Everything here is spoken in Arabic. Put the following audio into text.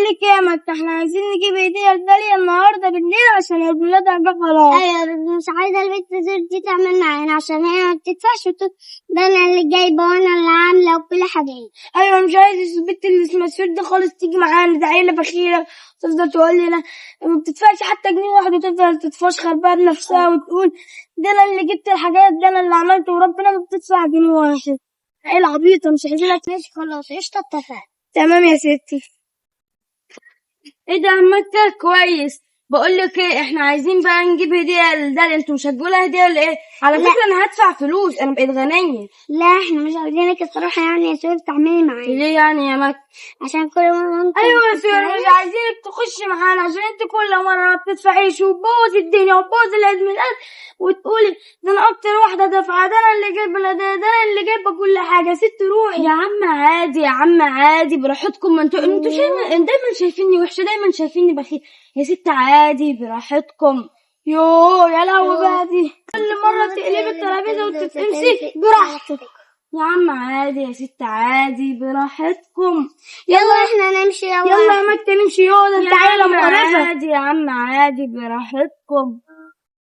بقولك ايه يا مكة، احنا عايزين نجيب هدية لداليا النهاردة بالليل عشان عيد ميلادها جه خلاص. ايوه مش عايزة البنت دي تعمل معانا عشان هي ما بتدفعش ده انا اللي جايبة وانا اللي عاملة وكل حاجة. ايوه مش عايز البنت اللي اسمها سفير دي خالص تيجي معانا، ده عيلة بخيلة تفضل تقول لنا ما بتدفعش حتى جنيه واحد وتفضل تتفشخر بقى بنفسها وتقول ده انا اللي جبت الحاجات، ده انا اللي عملته، وربنا ما بتدفع جنيه واحد. عيلة عبيطة مش عايزينها. ماشي خلاص قشطة اتفقنا. تمام يا ستي. ايه ده عملت كويس. بقولك ايه، احنا عايزين بقى نجيب هدية لداليا. انتوا مش هتجيبولها هدية ولا ايه؟ على فكرة انا هدفع فلوس، انا بقيت غنية. لا احنا مش عايزينك الصراحة يعني يا سور تعملي معانا. ليه يعني يا مك؟ عشان كل مرة انت ايوه يا سور مش عايزينك تخشي معانا عشان انت كل مرة ما بتدفعيش وتبوظ الدنيا وتبوظ العيد ميلاد وتقولي ده انا اكتر واحدة دافعة، ده انا اللي جايبة الهدايا، ده انا اللي جايبة كل حاجة. ست روحي يا عم عادي، يا عم عادي براحتكم. ما انتوا دايما شايفيني وحشة، دايما شايفيني بخيل. يا ست عادي براحتكم. يوه يا لهوي بقى دي كل مرة تقلبي الترابيزة وتتمسي براحتك. يا عم عادي يا ست عادي براحتكم. يلا احنا نمشي. يلا يا مكة نمشي. يوه ده انت عيلة مقرفة. عادي يا عم عادي براحتكم.